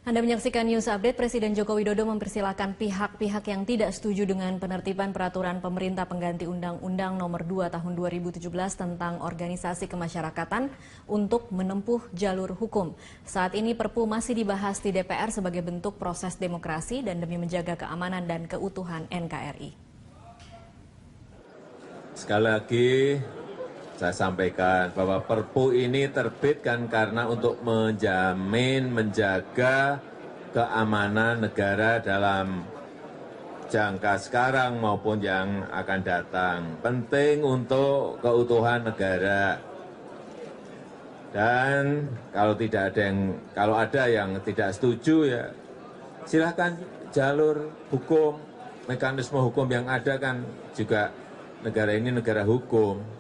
Anda menyaksikan News Update. Presiden Joko Widodo mempersilahkan pihak-pihak yang tidak setuju dengan penertiban peraturan pemerintah pengganti Undang-Undang Nomor 2 Tahun 2017 tentang organisasi kemasyarakatan untuk menempuh jalur hukum. Saat ini Perpu masih dibahas di DPR sebagai bentuk proses demokrasi dan demi menjaga keamanan dan keutuhan NKRI. Sekali lagi saya sampaikan bahwa Perpu ini terbitkan karena untuk menjaga keamanan negara dalam jangka sekarang maupun yang akan datang. Penting untuk keutuhan negara. Dan kalau ada yang tidak setuju ya silakan jalur hukum, mekanisme hukum yang ada kan juga negara ini negara hukum.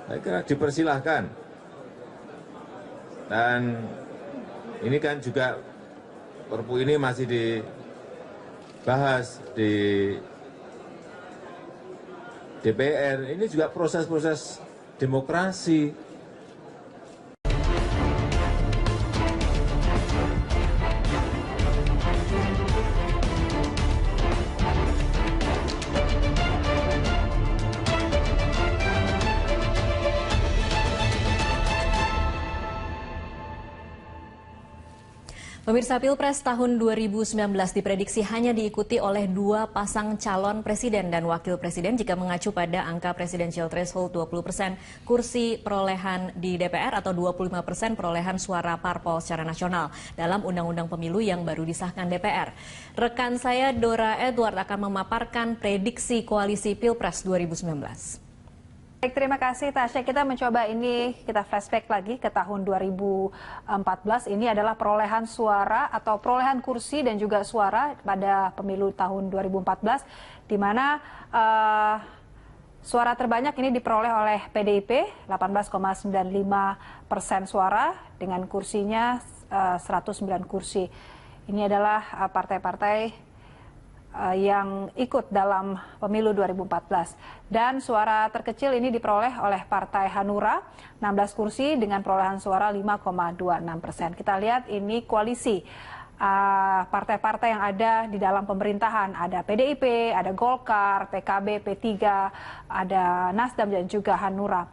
Saya kira dipersilahkan. Dan ini kan juga Perpu ini masih dibahas di DPR. Ini juga proses-proses demokrasi. Pemirsa, Pilpres tahun 2019 diprediksi hanya diikuti oleh 2 pasang calon presiden dan wakil presiden jika mengacu pada angka presidensial threshold 20% kursi perolehan di DPR atau 25% perolehan suara parpol secara nasional dalam Undang-Undang Pemilu yang baru disahkan DPR. Rekan saya Dora Edward akan memaparkan prediksi koalisi Pilpres 2019. Baik, terima kasih Tasya. Kita mencoba kita flashback lagi ke tahun 2014. Ini adalah perolehan suara atau perolehan kursi dan juga suara pada pemilu tahun 2014, di mana suara terbanyak ini diperoleh oleh PDIP, 18,95% suara dengan kursinya 109 kursi. Ini adalah partai-partai yang ikut dalam pemilu 2014. Dan suara terkecil ini diperoleh oleh Partai Hanura, 16 kursi dengan perolehan suara 5,26%. Kita lihat ini koalisi partai-partai yang ada di dalam pemerintahan. Ada PDIP, ada Golkar, PKB, P3, ada Nasdem dan juga Hanura.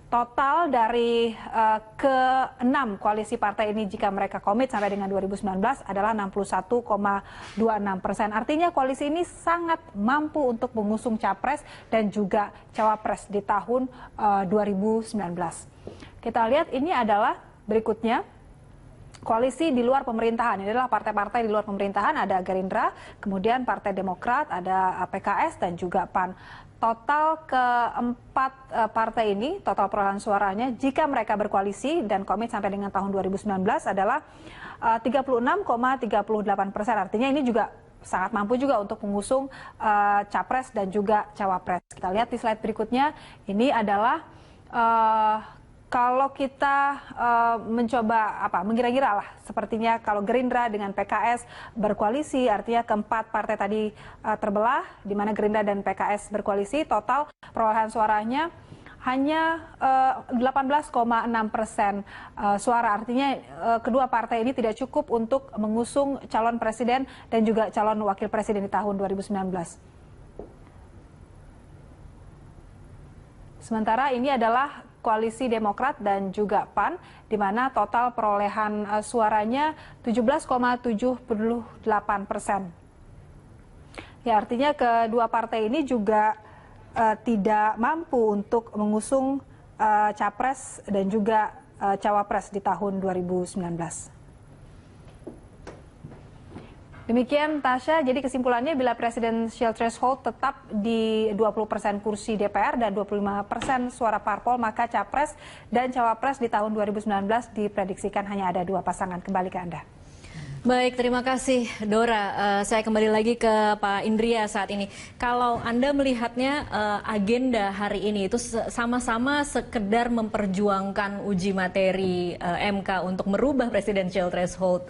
Total dari ke-6 koalisi partai ini jika mereka komit sampai dengan 2019 adalah 61,26%. Artinya koalisi ini sangat mampu untuk mengusung capres dan juga cawapres di tahun 2019. Kita lihat ini adalah berikutnya koalisi di luar pemerintahan. Ini adalah partai-partai di luar pemerintahan, ada Gerindra, kemudian Partai Demokrat, ada PKS dan juga PAN. Total keempat partai ini, total perolehan suaranya jika mereka berkoalisi dan komit sampai dengan tahun 2019 adalah 36,38%. Artinya ini juga sangat mampu juga untuk mengusung capres dan juga cawapres. Kita lihat di slide berikutnya, ini adalah kalau kita mencoba mengira-gira lah, sepertinya kalau Gerindra dengan PKS berkoalisi, artinya keempat partai tadi terbelah, di mana Gerindra dan PKS berkoalisi, total perolehan suaranya hanya 18,6% suara. Artinya kedua partai ini tidak cukup untuk mengusung calon presiden dan juga calon wakil presiden di tahun 2019. Sementara ini adalah koalisi Demokrat dan juga PAN, di mana total perolehan suaranya 17,78%. Ya, artinya kedua partai ini juga tidak mampu untuk mengusung capres dan juga cawapres di tahun 2019. Demikian Tasya, jadi kesimpulannya bila presidential threshold tetap di 20% kursi DPR dan 25% suara parpol, maka capres dan cawapres di tahun 2019 diprediksikan hanya ada 2 pasangan. Kembali ke Anda. Baik, terima kasih Dora. Saya kembali lagi ke Pak Indria saat ini. Kalau Anda melihatnya agenda hari ini itu sama-sama sekedar memperjuangkan uji materi MK untuk merubah presidential threshold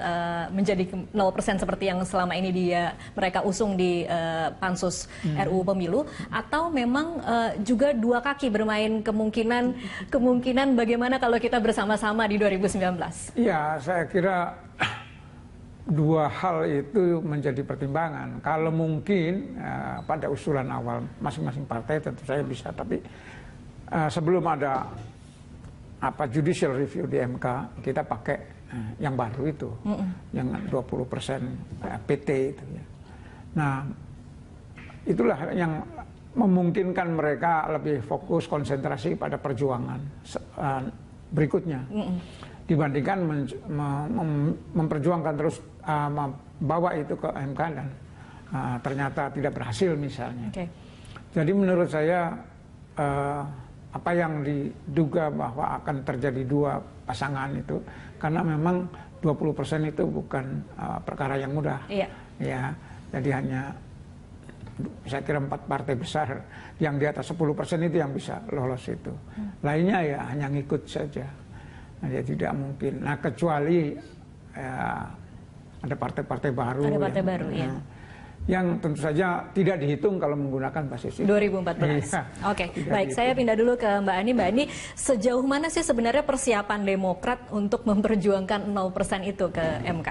menjadi 0% seperti yang selama ini mereka usung di pansus RUU Pemilu, atau memang juga dua kaki bermain kemungkinan bagaimana kalau kita bersama-sama di 2019? Iya, saya kira dua hal itu menjadi pertimbangan. Kalau mungkin pada usulan awal masing-masing partai tentu saya bisa, tapi sebelum ada judicial review di MK, kita pakai yang baru itu, yang 20% PT itu ya. Nah, itulah yang memungkinkan mereka lebih fokus konsentrasi pada perjuangan berikutnya. Dibandingkan memperjuangkan terus membawa itu ke MK dan ternyata tidak berhasil misalnya. Jadi menurut saya apa yang diduga bahwa akan terjadi dua pasangan itu, karena memang 20% itu bukan perkara yang mudah. Ya, jadi hanya saya kira 4 partai besar yang di atas 10% itu yang bisa lolos itu. Lainnya ya hanya ngikut saja. Nah, ya tidak mungkin. Nah, kecuali ada partai-partai baru. Ada partai baru, ya. Yang tentu saja tidak dihitung kalau menggunakan basis itu. 2014. Iya, Oke, baik. Saya pindah dulu ke Mbak Ani. Mbak Ani, sejauh mana sih sebenarnya persiapan Demokrat untuk memperjuangkan 0% itu ke MK?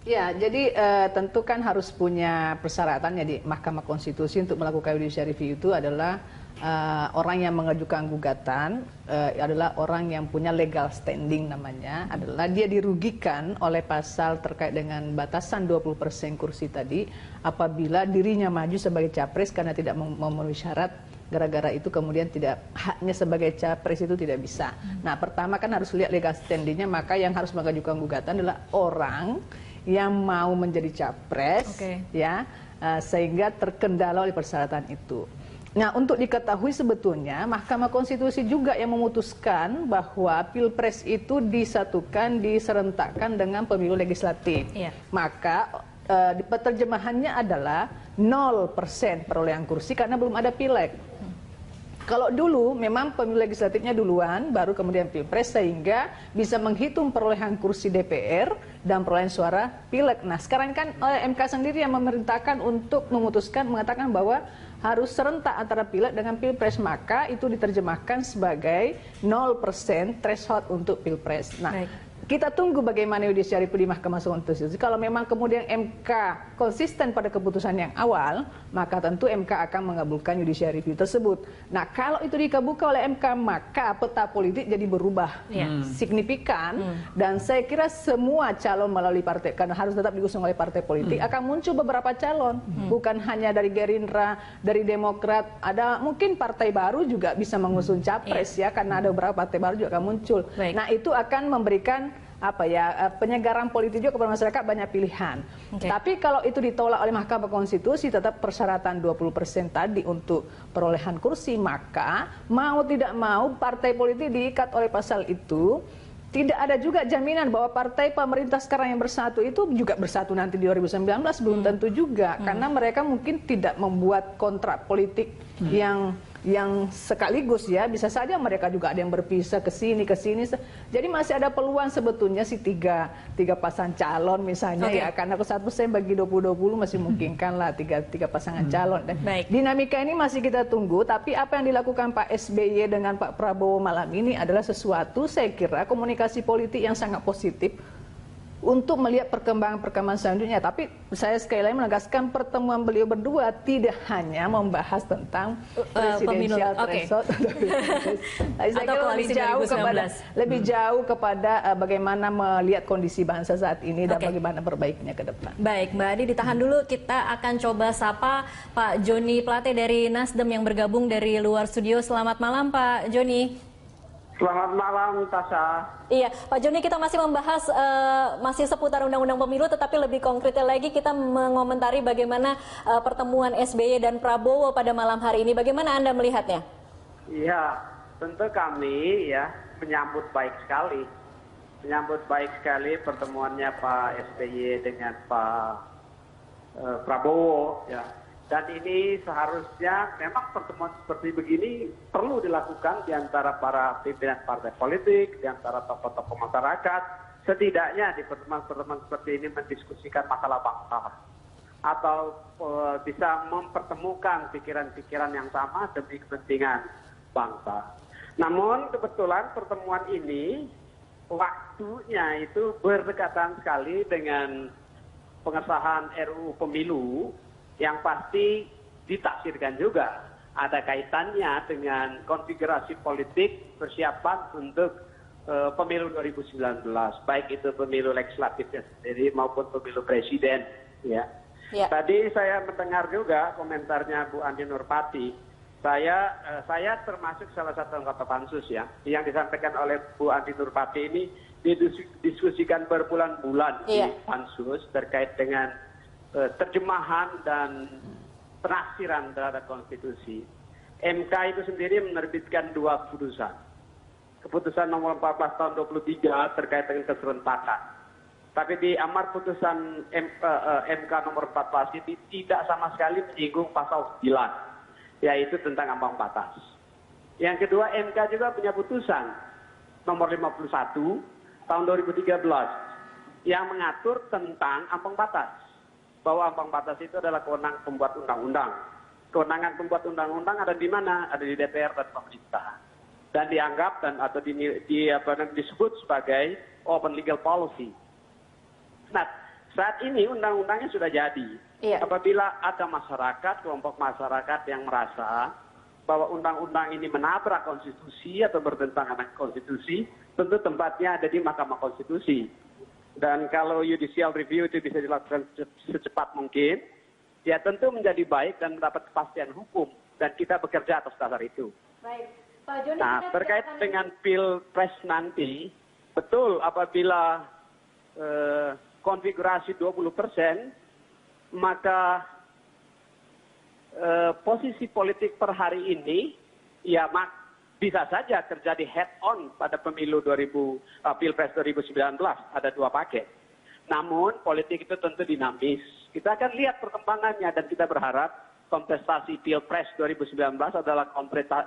Ya, jadi tentu kan harus punya persyaratan ya di Mahkamah Konstitusi untuk melakukan judicial review itu adalah orang yang mengajukan gugatan adalah orang yang punya legal standing namanya, adalah dia dirugikan oleh pasal terkait dengan batasan 20% kursi tadi apabila dirinya maju sebagai capres karena tidak memenuhi syarat, gara-gara itu kemudian tidak haknya sebagai capres itu tidak bisa. Nah, pertama kan harus lihat legal standingnya, maka yang harus mengajukan gugatan adalah orang yang mau menjadi capres, ya, sehingga terkendala oleh persyaratan itu. Nah, untuk diketahui sebetulnya Mahkamah Konstitusi juga yang memutuskan bahwa Pilpres itu disatukan, diserentakkan dengan pemilu legislatif. Maka penerjemahannya adalah 0% perolehan kursi karena belum ada pileg. Kalau dulu memang pemilu legislatifnya duluan, baru kemudian Pilpres, sehingga bisa menghitung perolehan kursi DPR dan perolehan suara pileg. Nah, sekarang kan MK sendiri yang memerintahkan untuk memutuskan, mengatakan bahwa harus serentak antara pileg dengan Pilpres, maka itu diterjemahkan sebagai 0% threshold untuk Pilpres. Nah, kita tunggu bagaimana judicial review di Mahkamah Konstitusi. Kalau memang kemudian MK konsisten pada keputusan yang awal, maka tentu MK akan mengabulkan judicial review tersebut. Nah, kalau itu dikabulkan oleh MK, maka peta politik jadi berubah signifikan. Dan saya kira semua calon melalui partai, karena harus tetap diusung oleh partai politik, akan muncul beberapa calon. Bukan hanya dari Gerindra, dari Demokrat, ada mungkin partai baru juga bisa mengusung capres ya, karena ada beberapa partai baru juga akan muncul. Nah, itu akan memberikan penyegaran politik juga kepada masyarakat, banyak pilihan. Tapi kalau itu ditolak oleh Mahkamah Konstitusi, tetap persyaratan 20% tadi untuk perolehan kursi, maka mau tidak mau partai politik diikat oleh pasal itu. Tidak ada juga jaminan bahwa partai pemerintah sekarang yang bersatu itu juga bersatu nanti di 2019, belum tentu juga. Karena mereka mungkin tidak membuat kontrak politik yang sekaligus ya, bisa saja mereka juga ada yang berpisah ke sini. Jadi masih ada peluang sebetulnya si tiga pasang calon misalnya ya, karena ke 1% bagi 20-20 masih memungkinkan lah tiga pasangan calon. Dan dinamika ini masih kita tunggu, tapi apa yang dilakukan Pak SBY dengan Pak Prabowo malam ini adalah sesuatu, saya kira komunikasi politik yang sangat positif untuk melihat perkembangan selanjutnya. Tapi saya sekali lagi menegaskan, pertemuan beliau berdua tidak hanya membahas tentang presidensial threshold, saya kira lebih jauh kepada bagaimana melihat kondisi bangsa saat ini dan bagaimana perbaikinya ke depan. Baik, Mbak Adi, ditahan dulu, kita akan coba sapa Pak Joni Plate dari Nasdem yang bergabung dari luar studio. Selamat malam, Pak Joni. Selamat malam, Tasha. Iya, Pak Joni, kita masih membahas masih seputar Undang-Undang Pemilu, tetapi lebih konkretnya lagi kita mengomentari bagaimana pertemuan SBY dan Prabowo pada malam hari ini. Bagaimana Anda melihatnya? Iya, tentu kami ya menyambut baik sekali pertemuannya Pak SBY dengan Pak Prabowo ya. Dan ini seharusnya memang pertemuan seperti begini perlu dilakukan di antara para pimpinan partai politik, di antara tokoh-tokoh masyarakat. Setidaknya di pertemuan-pertemuan seperti ini mendiskusikan masalah bangsa. Atau bisa mempertemukan pikiran-pikiran yang sama demi kepentingan bangsa. Namun kebetulan pertemuan ini waktunya itu berdekatan sekali dengan pengesahan RUU Pemilu yang pasti ditafsirkan juga ada kaitannya dengan konfigurasi politik persiapan untuk pemilu 2019, baik itu pemilu legislatifnya sendiri maupun pemilu presiden. Ya. Tadi saya mendengar juga komentarnya Bu Andi Nurpati. Saya termasuk salah satu anggota pansus ya, yang disampaikan oleh Bu Andi Nurpati ini didiskusikan berbulan-bulan di pansus terkait dengan terjemahan dan penafsiran terhadap konstitusi. MK itu sendiri menerbitkan 2 putusan. Keputusan nomor 14 tahun 23 terkait dengan keserentakan. Tapi di amar putusan MK nomor 14 ini tidak sama sekali menyinggung pasal 9, yaitu tentang ambang batas. Yang kedua, MK juga punya putusan nomor 51 tahun 2013 yang mengatur tentang ambang batas. Bahwa ambang batas itu adalah kewenangan pembuat undang-undang. Kewenangan pembuat undang-undang ada di mana? Ada di DPR dan pemerintah. Dan dianggap atau disebut sebagai open legal policy. Nah, saat ini undang-undangnya sudah jadi. Apabila ada masyarakat, kelompok masyarakat yang merasa bahwa undang-undang ini menabrak konstitusi atau bertentangan dengan konstitusi, tentu tempatnya ada di Mahkamah Konstitusi. Dan kalau judicial review itu bisa dilakukan secepat mungkin, ya tentu menjadi baik dan mendapat kepastian hukum. Dan kita bekerja atas dasar itu. Baik. Pak Joni, nah, terkait dengan Pilpres nanti, betul apabila konfigurasi 20%, maka posisi politik per hari ini, ya bisa saja terjadi head-on pada pemilu Pilpres 2019, ada 2 paket. Namun politik itu tentu dinamis. Kita akan lihat perkembangannya dan kita berharap kontestasi Pilpres 2019 adalah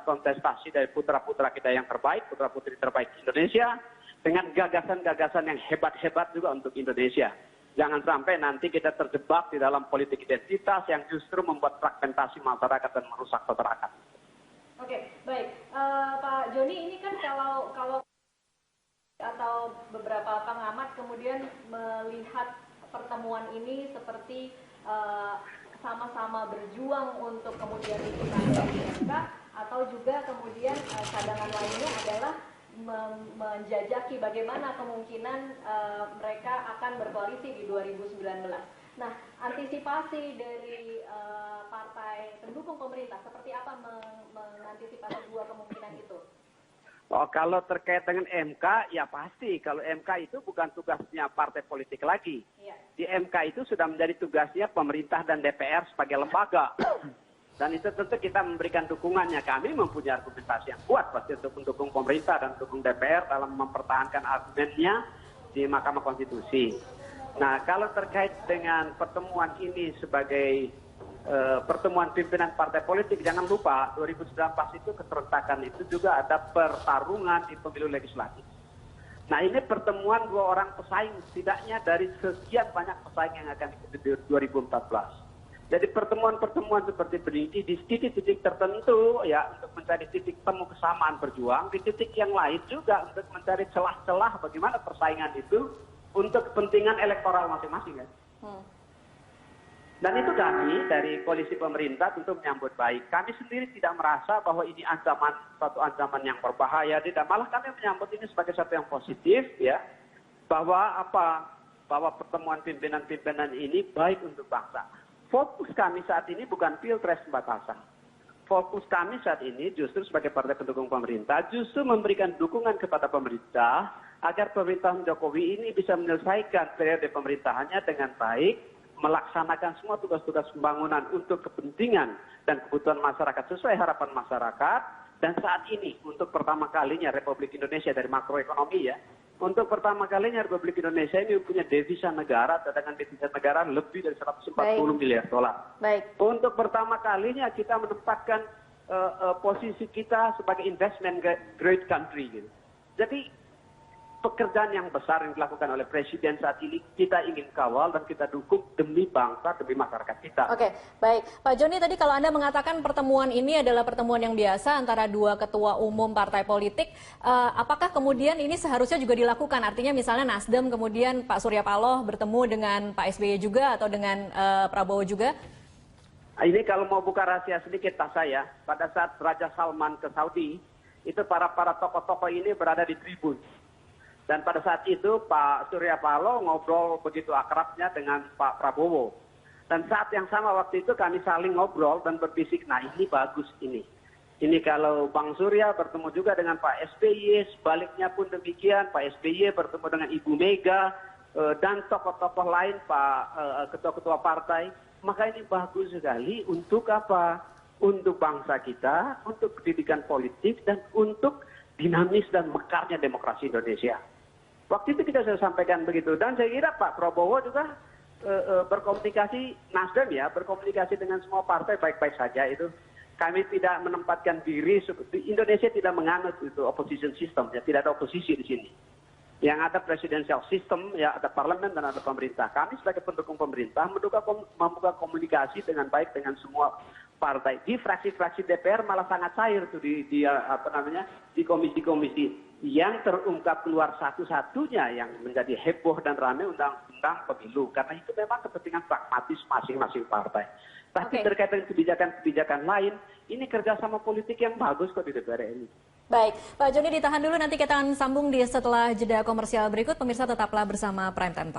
kontestasi dari putra-putra kita yang terbaik, putra-putri terbaik Indonesia, dengan gagasan-gagasan yang hebat-hebat juga untuk Indonesia. Jangan sampai nanti kita terjebak di dalam politik identitas yang justru membuat fragmentasi masyarakat dan merusak masyarakat. Oke, baik. Pak Joni, ini kan kalau atau beberapa pengamat kemudian melihat pertemuan ini seperti sama-sama berjuang untuk kemudian diputuskan di MK, atau juga kemudian cadangan lainnya adalah menjajaki bagaimana kemungkinan mereka akan berkoalisi di 2019. Nah, antisipasi dari partai pendukung pemerintah seperti apa mengantisipasi 2 kemungkinan itu? Oh, kalau terkait dengan MK, ya pasti. Kalau MK itu bukan tugasnya partai politik lagi. Di MK itu sudah menjadi tugasnya pemerintah dan DPR sebagai lembaga. Dan itu tentu kita memberikan dukungannya. Kami mempunyai argumentasi yang kuat pasti untuk mendukung pemerintah dan mendukung DPR dalam mempertahankan argumennya di Mahkamah Konstitusi. Nah, kalau terkait dengan pertemuan ini sebagai pertemuan pimpinan partai politik, jangan lupa 2019 itu keserentakan itu juga ada pertarungan di pemilu legislatif. Nah, ini pertemuan 2 orang pesaing setidaknya dari sekian banyak pesaing yang akan ikut di 2014. Jadi pertemuan-pertemuan seperti ini di titik-titik tertentu ya untuk mencari titik temu kesamaan berjuang, di titik yang lain juga untuk mencari celah-celah bagaimana persaingan itu untuk kepentingan elektoral masing-masing kan. Dan itu kami dari koalisi pemerintah tentu menyambut baik. Kami sendiri tidak merasa bahwa ini satu ancaman yang berbahaya, tidak. Malah kami menyambut ini sebagai satu yang positif, ya. Bahwa pertemuan pimpinan-pimpinan ini baik untuk bangsa. Fokus kami saat ini bukan Pilpres Mbak Tasha. Fokus kami saat ini justru sebagai partai pendukung pemerintah, justru memberikan dukungan kepada pemerintah agar pemerintahan Jokowi ini bisa menyelesaikan periode pemerintahannya dengan baik, melaksanakan semua tugas-tugas pembangunan untuk kepentingan dan kebutuhan masyarakat sesuai harapan masyarakat. Dan saat ini untuk pertama kalinya Republik Indonesia dari makroekonomi ya, untuk pertama kalinya Republik Indonesia ini punya devisa negara, cadangan devisa negara lebih dari 140 miliar dolar. Untuk pertama kalinya kita menempatkan posisi kita sebagai investment grade country gitu. Jadi pekerjaan yang besar yang dilakukan oleh Presiden saat ini kita ingin kawal dan kita dukung demi bangsa, demi masyarakat kita. Oke, baik. Pak Joni, tadi kalau Anda mengatakan pertemuan ini adalah pertemuan yang biasa antara dua ketua umum partai politik, apakah kemudian ini seharusnya juga dilakukan? Artinya misalnya Nasdem kemudian Pak Surya Paloh bertemu dengan Pak SBY juga atau dengan Prabowo juga? Ini kalau mau buka rahasia sedikit Pak saya, pada saat Raja Salman ke Saudi, itu para tokoh-tokoh ini berada di tribun. Dan pada saat itu Pak Surya Paloh ngobrol begitu akrabnya dengan Pak Prabowo. Dan saat yang sama waktu itu kami saling ngobrol dan berbisik, nah ini bagus ini. Ini kalau Bang Surya bertemu juga dengan Pak SBY, sebaliknya pun demikian, Pak SBY bertemu dengan Ibu Mega, dan tokoh-tokoh lain, Pak ketua-ketua partai. Maka ini bagus sekali untuk apa? Untuk bangsa kita, untuk pendidikan politik, dan untuk dinamis dan mekarnya demokrasi Indonesia. Waktu itu kita sudah sampaikan begitu, dan saya kira Pak Prabowo juga berkomunikasi, Nasdem ya, berkomunikasi dengan semua partai baik-baik saja itu. Kami tidak menempatkan diri, Indonesia tidak menganut itu opposition system, ya tidak ada oposisi di sini. Yang ada presidential system, ya ada parlemen dan ada pemerintah. Kami sebagai pendukung pemerintah membuka komunikasi dengan baik dengan semua partai. Di fraksi-fraksi DPR malah sangat cair tuh di komisi-komisi. Yang terungkap keluar satu-satunya yang menjadi heboh dan ramai undang-undang pemilu. Karena itu memang kepentingan pragmatis masing-masing partai. Tapi terkait dengan kebijakan-kebijakan lain, ini kerjasama politik yang bagus kok di DPR ini. Baik, Pak Joni ditahan dulu, nanti kita akan sambung setelah jeda komersial berikut. Pemirsa tetaplah bersama Prime Time Talk.